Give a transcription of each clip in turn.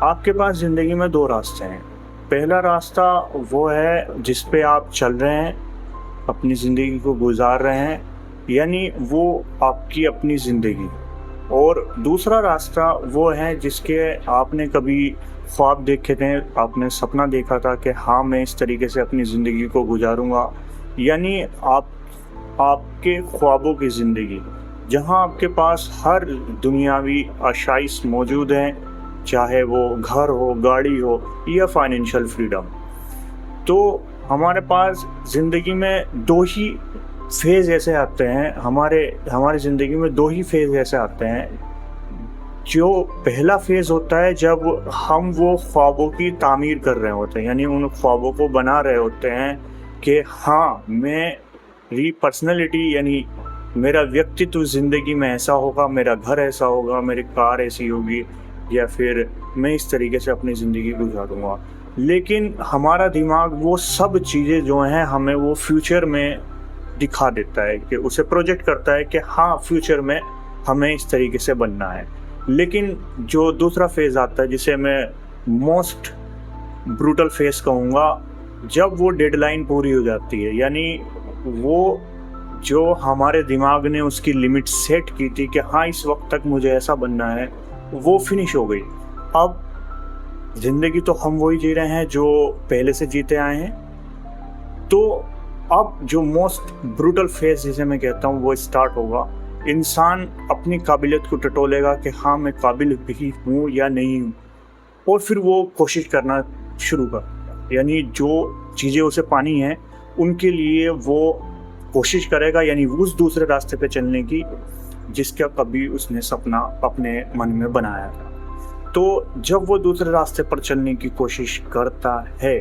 आपके पास ज़िंदगी में 2 रास्ते हैं। पहला रास्ता वो है जिस पे आप चल रहे हैं, अपनी ज़िंदगी को गुज़ार रहे हैं, यानी वो आपकी अपनी ज़िंदगी। और दूसरा रास्ता वो है जिसके आपने कभी ख्वाब देखे थे, आपने सपना देखा था कि हाँ, मैं इस तरीके से अपनी ज़िंदगी को गुज़ारूँगा। यानी आपके ख्वाबों की ज़िंदगी, जहाँ आपके पास हर दुनियावी आशाइश मौजूद हैं, चाहे वो घर हो, गाड़ी हो या फाइनेंशियल फ्रीडम। तो हमारे पास ज़िंदगी में 2 ही फ़ेज़ ऐसे आते हैं, हमारी ज़िंदगी में 2 ही फ़ेज़ ऐसे आते हैं। जो पहला फ़ेज़ होता है जब हम वो ख्वाबों की तामीर कर रहे होते हैं, यानी उन ख्वाबों को बना रहे होते हैं कि हाँ, मेरी पर्सनैलिटी यानी मेरा व्यक्तित्व ज़िंदगी में ऐसा होगा, मेरा घर ऐसा होगा, मेरी कार ऐसी होगी, या फिर मैं इस तरीके से अपनी ज़िंदगी गुज़ारूँगा। लेकिन हमारा दिमाग वो सब चीज़ें जो हैं हमें वो फ्यूचर में दिखा देता है, कि उसे प्रोजेक्ट करता है कि हाँ, फ्यूचर में हमें इस तरीके से बनना है। लेकिन जो दूसरा फ़ेज़ आता है, जिसे मैं मोस्ट ब्रूटल फ़ेज़ कहूँगा, जब वो डेडलाइन पूरी हो जाती है, यानी वो जो हमारे दिमाग ने उसकी लिमिट सेट की थी कि हाँ, इस वक्त तक मुझे ऐसा बनना है, वो फिनिश हो गई। अब ज़िंदगी तो हम वही जी रहे हैं जो पहले से जीते आए हैं। तो अब जो मोस्ट ब्रूटल फेज़ जिसे मैं कहता हूँ वो स्टार्ट होगा। इंसान अपनी काबिलियत को टटोलेगा कि हाँ, मैं काबिल भी हूँ या नहीं हूँ, और फिर वो कोशिश करना शुरू कर, यानी जो चीज़ें उसे पानी हैं उनके लिए वो कोशिश करेगा, यानी उस दूसरे रास्ते पे चलने की जिसका कभी उसने सपना अपने मन में बनाया था। तो जब वो दूसरे रास्ते पर चलने की कोशिश करता है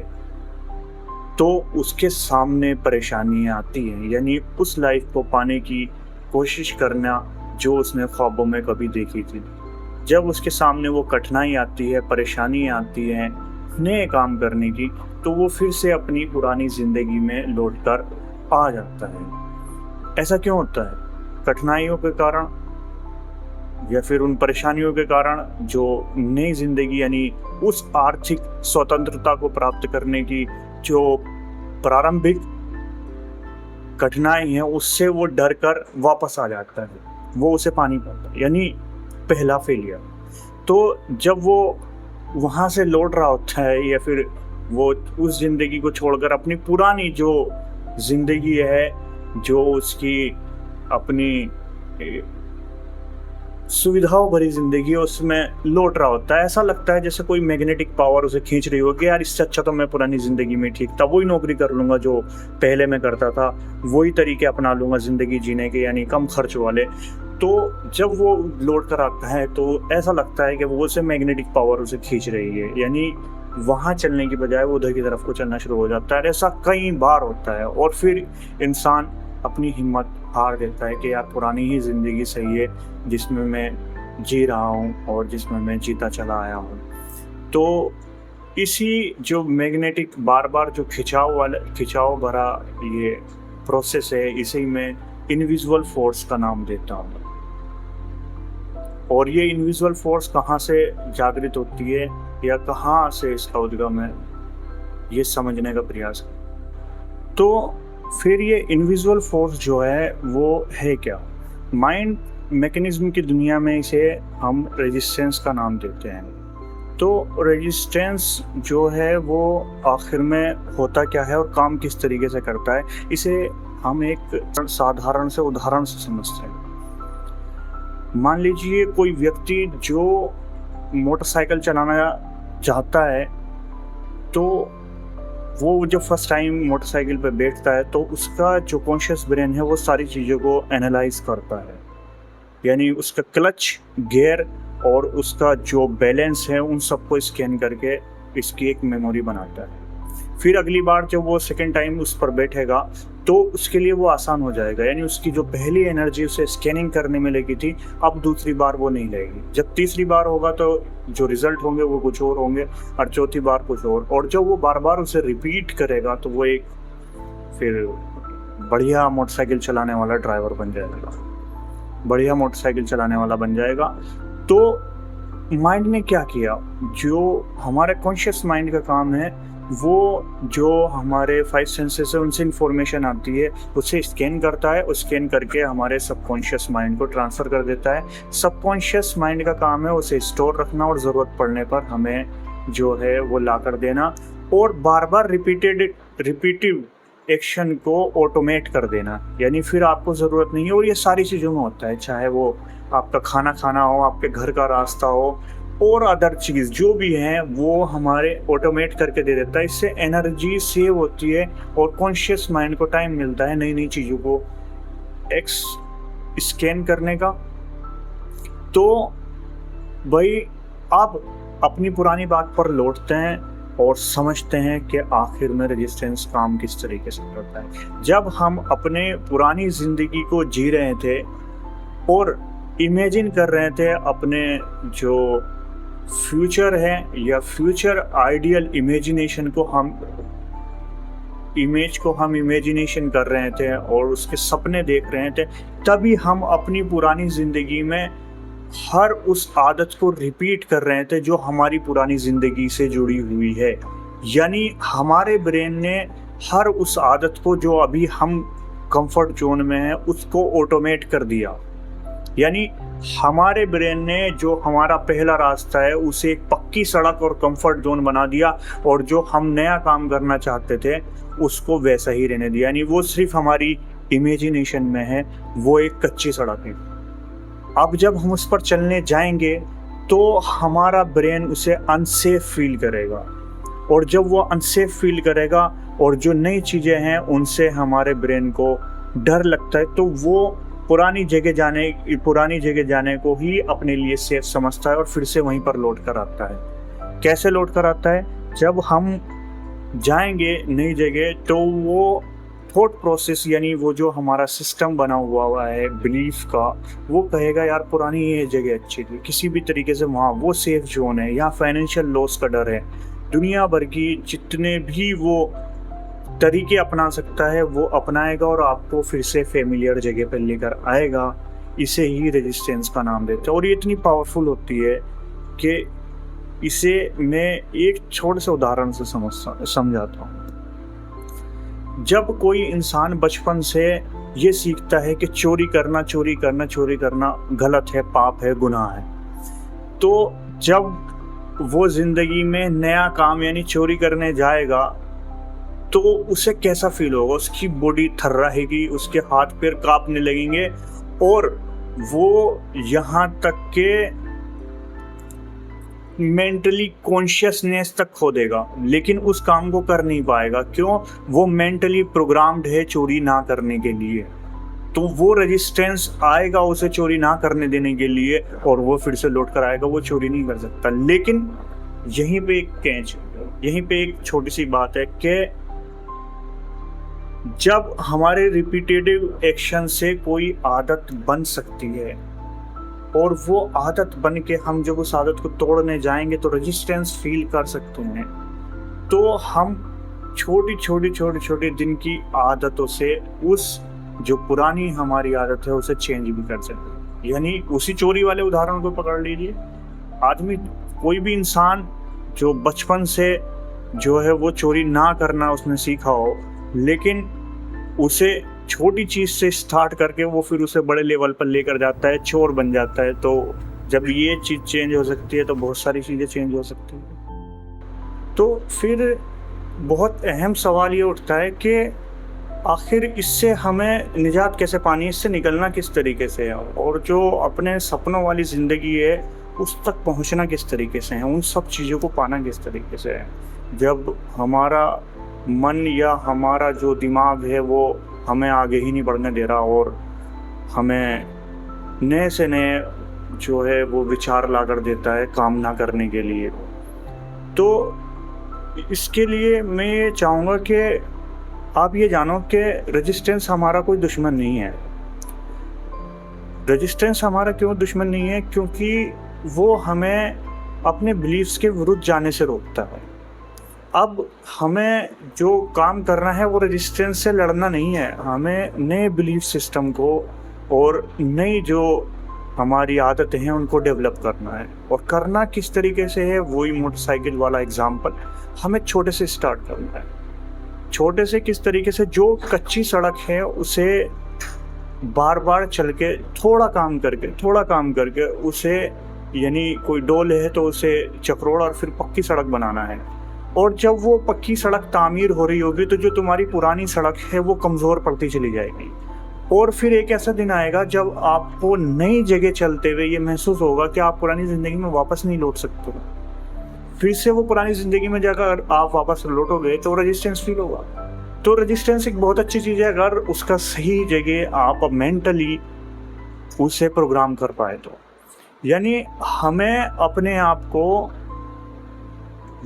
तो उसके सामने परेशानियाँ आती हैं, यानी उस लाइफ को पाने की कोशिश करना जो उसने ख्वाबों में कभी देखी थी। जब उसके सामने वो कठिनाई आती है, परेशानी आती है नए काम करने की, तो वो फिर से अपनी पुरानी ज़िंदगी में लौटकर आ जाता है। ऐसा क्यों होता है? कठिनाइयों के कारण या फिर उन परेशानियों के कारण जो नई ज़िंदगी यानी उस आर्थिक स्वतंत्रता को प्राप्त करने की जो प्रारंभिक कठिनाई है, उससे वो डर कर वापस आ जाता है, वो उसे पा नहीं पाता, यानी पहला फेलियर। तो जब वो वहाँ से लौट रहा होता है या फिर वो उस ज़िंदगी को छोड़कर अपनी पुरानी जो ज़िंदगी है, जो उसकी अपनी सुविधाओं भरी ज़िंदगी है, उसमें लौट रहा होता है, ऐसा लगता है जैसे कोई मैग्नेटिक पावर उसे खींच रही हो कि यार, इससे अच्छा तो मैं पुरानी ज़िंदगी में ठीक था, वही नौकरी कर लूँगा जो पहले मैं करता था, वही तरीके अपना लूँगा ज़िंदगी जीने के, यानी कम खर्च वाले। तो जब वो लौट कर आता है तो ऐसा लगता है कि वो उसे मैग्नेटिक पावर उसे खींच रही है, यानी वहाँ चलने की बजाय वो उधर की तरफ को चलना शुरू हो जाता है। ऐसा कई बार होता है और फिर इंसान अपनी हिम्मत हार देता है कि यार, पुरानी ही ज़िंदगी सही है जिसमें मैं जी रहा हूँ और जिसमें मैं जीता चला आया हूँ। तो इसी जो मैग्नेटिक बार बार जो खिंचाव भरा ये प्रोसेस है, इसे मैं इनविजिबल फोर्स का नाम देता हूँ। और ये इनविजिबल फोर्स कहाँ से जागृत होती है या कहाँ से इसका उद्गम है, ये समझने का प्रयास करें। तो फिर ये इनविजिबल फोर्स जो है वो है क्या? माइंड मैकेनिज्म की दुनिया में इसे हम रेजिस्टेंस का नाम देते हैं। तो रेजिस्टेंस जो है वो आखिर में होता क्या है और काम किस तरीके से करता है, इसे हम एक साधारण से उदाहरण से समझते हैं। मान लीजिए कोई व्यक्ति जो मोटरसाइकिल चलाना चाहता है, तो वो जब फर्स्ट टाइम मोटरसाइकिल पे बैठता है तो उसका जो कॉन्शियस ब्रेन है वो सारी चीज़ों को एनालाइज करता है, यानी उसका क्लच, गियर और उसका जो बैलेंस है उन सबको स्कैन करके इसकी एक मेमोरी बनाता है। फिर अगली बार जब वो सेकेंड टाइम उस पर बैठेगा तो उसके लिए वो आसान हो जाएगा, यानी उसकी जो पहली एनर्जी उसे स्कैनिंग करने में लगी थी, अब दूसरी बार वो नहीं लगेगी। जब तीसरी बार होगा तो जो रिजल्ट होंगे वो कुछ और होंगे, और चौथी बार कुछ और जब वो बार बार उसे रिपीट करेगा तो वो एक फिर बढ़िया मोटरसाइकिल चलाने वाला ड्राइवर बन जाएगा, बढ़िया मोटरसाइकिल चलाने वाला बन जाएगा। तो माइंड ने क्या किया, जो हमारे कॉन्शियस माइंड का काम है, वो जो हमारे 5 सेंसेस है उनसे इंफॉर्मेशन आती है उसे स्कैन करता है, और स्कैन करके हमारे सबकॉन्शियस माइंड को ट्रांसफ़र कर देता है। सबकॉन्शियस माइंड का काम है उसे स्टोर रखना और ज़रूरत पड़ने पर हमें जो है वो ला कर देना, और बार बार रिपीटिव एक्शन को ऑटोमेट कर देना, यानी फिर आपको ज़रूरत नहीं है। और ये सारी चीज़ों में होता है, चाहे वो आपका खाना खाना हो, आपके घर का रास्ता हो, और अदर चीज़ जो भी हैं वो हमारे ऑटोमेट करके दे देता है। इससे एनर्जी सेव होती है और कॉन्शियस माइंड को टाइम मिलता है नई नई चीज़ों को स्कैन करने का। तो भाई आप अपनी पुरानी बात पर लौटते हैं और समझते हैं कि आखिर में रेजिस्टेंस काम किस तरीके से करता है। जब हम अपने पुरानी ज़िंदगी को जी रहे थे और इमेजिन कर रहे थे अपने जो फ्यूचर है या फ्यूचर आइडियल इमेजिनेशन को हम इमेजिनेशन कर रहे थे और उसके सपने देख रहे थे, तभी हम अपनी पुरानी ज़िंदगी में हर उस आदत को रिपीट कर रहे थे जो हमारी पुरानी ज़िंदगी से जुड़ी हुई है। यानी हमारे ब्रेन ने हर उस आदत को जो अभी हम कंफर्ट जोन में है उसको ऑटोमेट कर दिया। यानी हमारे ब्रेन ने जो हमारा पहला रास्ता है उसे एक पक्की सड़क और कंफर्ट जोन बना दिया, और जो हम नया काम करना चाहते थे उसको वैसा ही रहने दिया। यानी वो सिर्फ हमारी इमेजिनेशन में है, वो एक कच्ची सड़क है। अब जब हम उस पर चलने जाएंगे तो हमारा ब्रेन उसे अनसेफ फील करेगा, और जब वो अनसेफ फील करेगा और जो नई चीज़ें हैं उनसे हमारे ब्रेन को डर लगता है, तो वो पुरानी जगह जाने को ही अपने लिए सेफ समझता है और फिर से वहीं पर लौट कर आता है। कैसे लौट कर आता है? जब हम जाएंगे नई जगह तो वो थॉट प्रोसेस, यानी वो जो हमारा सिस्टम बना हुआ है बिलीफ का, वो कहेगा यार पुरानी ये जगह अच्छी थी, किसी भी तरीके से वहाँ वो सेफ जोन है, यहाँ फाइनेंशियल लॉस का डर है, दुनिया भर की जितने भी वो तरीके अपना सकता है वो अपनाएगा और आपको फिर से फेमिलियर जगह पर लेकर आएगा। इसे ही रेजिस्टेंस का नाम देते हैं। और ये इतनी पावरफुल होती है कि इसे मैं एक छोटे से उदाहरण से समझाता हूँ। जब कोई इंसान बचपन से ये सीखता है कि चोरी करना गलत है, पाप है, गुनाह है, तो जब वो जिंदगी में नया काम यानी चोरी करने जाएगा तो उसे कैसा फील होगा? उसकी बॉडी थर्राएगी, उसके हाथ पैर कांपने लगेंगे, और वो यहाँ तक के मेंटली कॉन्शियसनेस तक खो देगा, लेकिन उस काम को कर नहीं पाएगा। क्यों? वो मेंटली प्रोग्राम्ड है चोरी ना करने के लिए। तो वो रेजिस्टेंस आएगा उसे चोरी ना करने देने के लिए, और वो फिर से लौट कर आएगा, वो चोरी नहीं कर सकता। लेकिन यहीं पे एक कैच, यहीं पे एक छोटी सी बात है कि जब हमारे रिपीटेटिव एक्शन से कोई आदत बन सकती है और वो आदत बन के हम जब उस आदत को तोड़ने जाएंगे तो रेजिस्टेंस फील कर सकते हैं, तो हम छोटी दिन की आदतों से उस जो पुरानी हमारी आदत है उसे चेंज भी कर सकते हैं। यानी उसी चोरी वाले उदाहरण को पकड़ लीजिए। आदमी, कोई भी इंसान जो बचपन से जो है वो चोरी ना करना उसने सीखा हो, लेकिन उसे छोटी चीज़ से स्टार्ट करके वो फिर उसे बड़े लेवल पर लेकर जाता है, चोर बन जाता है। तो जब ये चीज़ चेंज हो सकती है तो बहुत सारी चीज़ें चेंज हो सकती हैं। तो फिर बहुत अहम सवाल ये उठता है कि आखिर इससे हमें निजात कैसे पानी, इससे निकलना किस तरीके से है, और जो अपने सपनों वाली ज़िंदगी है उस तक पहुंचना किस तरीके से है, उन सब चीज़ों को पाना किस तरीके से है। जब हमारा मन या हमारा जो दिमाग है वो हमें आगे ही नहीं बढ़ने दे रहा और हमें नए से नए जो है वो विचार ला कर देता है काम ना करने के लिए, तो इसके लिए मैं ये चाहूँगा कि आप ये जानो कि रेजिस्टेंस हमारा कोई दुश्मन नहीं है। रेजिस्टेंस हमारा क्यों दुश्मन नहीं है? क्योंकि वो हमें अपने बिलीव्स के विरुद्ध जाने से रोकता है। अब हमें जो काम करना है वो रेजिस्टेंस से लड़ना नहीं है, हमें नए बिलीफ सिस्टम को और नई जो हमारी आदतें हैं उनको डेवलप करना है। और करना किस तरीके से है, वही मोटरसाइकिल वाला एग्जाम्पल, हमें छोटे से स्टार्ट करना है। छोटे से किस तरीके से, जो कच्ची सड़क है उसे बार बार चल के थोड़ा काम करके उसे, यानी कोई डोल है तो उसे चक्रोड़ और फिर पक्की सड़क बनाना है। और जब वो पक्की सड़क तामीर हो रही होगी तो जो तुम्हारी पुरानी सड़क है वो कमज़ोर पड़ती चली जाएगी। और फिर एक ऐसा दिन आएगा जब आपको नई जगह चलते हुए ये महसूस होगा कि आप पुरानी ज़िंदगी में वापस नहीं लौट सकते। फिर से वो पुरानी ज़िंदगी में जाकर आप वापस लौटोगे तो रेजिस्टेंस फील होगा। तो रेजिस्टेंस एक बहुत अच्छी चीज़ है अगर उसका सही जगह आप मेंटली उसे प्रोग्राम कर पाए तो। यानी हमें अपने आप को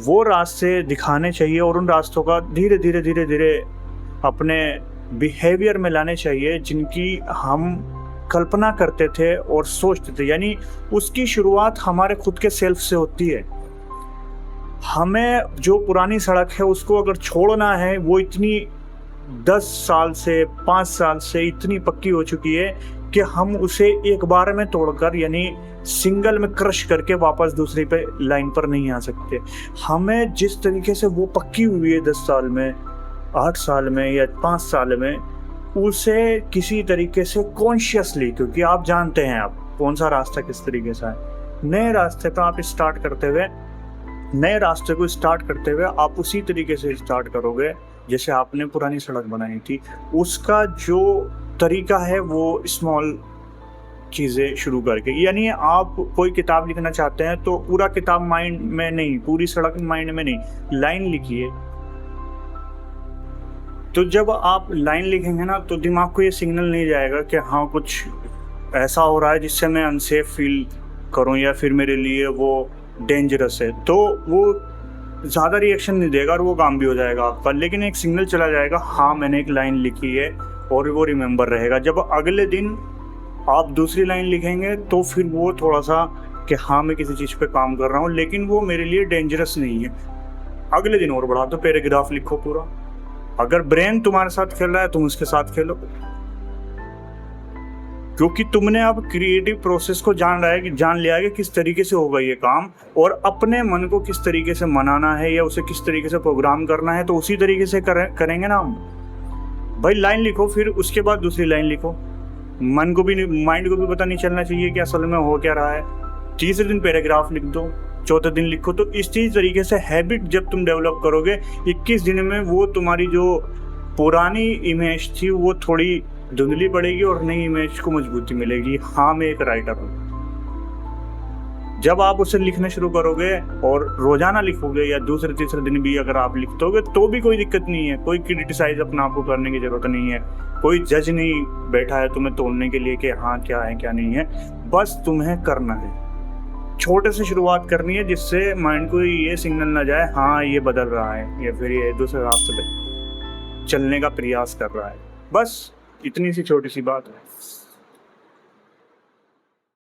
वो रास्ते दिखाने चाहिए और उन रास्तों का धीरे धीरे अपने बिहेवियर में लाने चाहिए जिनकी हम कल्पना करते थे और सोचते थे। यानी उसकी शुरुआत हमारे खुद के सेल्फ से होती है। हमें जो पुरानी सड़क है उसको अगर छोड़ना है, वो इतनी 10 साल से 5 साल से इतनी पक्की हो चुकी है कि हम उसे एक बार में तोड़कर, यानी सिंगल में क्रश करके वापस दूसरी पे लाइन पर नहीं आ सकते। हमें जिस तरीके से वो पक्की हुई है 10 साल में, 8 साल में या 5 साल में, उसे किसी तरीके से कॉन्शियसली, क्योंकि आप जानते हैं आप कौन सा रास्ता किस तरीके से है, नए रास्ते पर आप स्टार्ट करते हुए, नए रास्ते को स्टार्ट करते हुए आप उसी तरीके से स्टार्ट करोगे जैसे आपने पुरानी सड़क बनाई थी। उसका जो तरीका है वो स्मॉल चीज़ें शुरू करके, यानी आप कोई किताब लिखना चाहते हैं तो पूरा किताब माइंड में नहीं, पूरी सड़क माइंड में नहीं, लाइन लिखिए। तो जब आप लाइन लिखेंगे ना तो दिमाग को ये सिग्नल नहीं जाएगा कि हाँ कुछ ऐसा हो रहा है जिससे मैं अनसेफ फील करूँ या फिर मेरे लिए वो डेंजरस है, तो वो ज़्यादा रिएक्शन नहीं देगा और वो काम भी हो जाएगा आपका। लेकिन एक सिग्नल चला जाएगा, हाँ मैंने एक लाइन लिखी है, और वो रिमेंबर रहेगा। जब अगले दिन आप दूसरी लाइन लिखेंगे तो फिर वो थोड़ा सा कि हाँ मैं किसी चीज़ पे काम कर रहा हूँ लेकिन वो मेरे लिए डेंजरस नहीं है। अगले दिन और बढ़ा दो, पैराग्राफ लिखो पूरा। अगर ब्रेन तुम्हारे साथ खेल रहा है तुम उसके साथ खेलो, क्योंकि तुमने अब क्रिएटिव प्रोसेस को जान लिया है कि किस तरीके से होगा ये काम, और अपने मन को किस तरीके से मनाना है या उसे किस तरीके से प्रोग्राम करना है, तो उसी तरीके से करेंगे ना हम। भाई लाइन लिखो, फिर उसके बाद दूसरी लाइन लिखो। मन को भी, माइंड को भी पता नहीं चलना चाहिए कि असल में हो क्या रहा है। तीसरे दिन पैराग्राफ लिख दो, चौथे दिन लिखो। तो इस तरीके से हैबिट जब तुम डेवलप करोगे 21 दिन में, वो तुम्हारी जो पुरानी इमेज थी वो थोड़ी धुंधली पड़ेगी और नई इमेज को मजबूती मिलेगी। हाँ मैं एक राइटर हूँ। जब आप उसे लिखना शुरू करोगे और रोजाना लिखोगे या दूसरे तीसरे दिन भी अगर आप लिखोगे तो भी कोई दिक्कत नहीं है। कोई क्रिटिसाइज अपने आप को करने की जरूरत नहीं है, कोई जज नहीं बैठा है तुम्हें तोड़ने के लिए कि हाँ क्या है क्या नहीं है। बस तुम्हें करना है, छोटे से शुरुआत करनी है जिससे माइंड को ये सिग्नल ना जाए हाँ ये बदल रहा है या फिर ये दूसरे रास्ते पे चलने का प्रयास कर रहा है। बस इतनी सी छोटी सी बात है।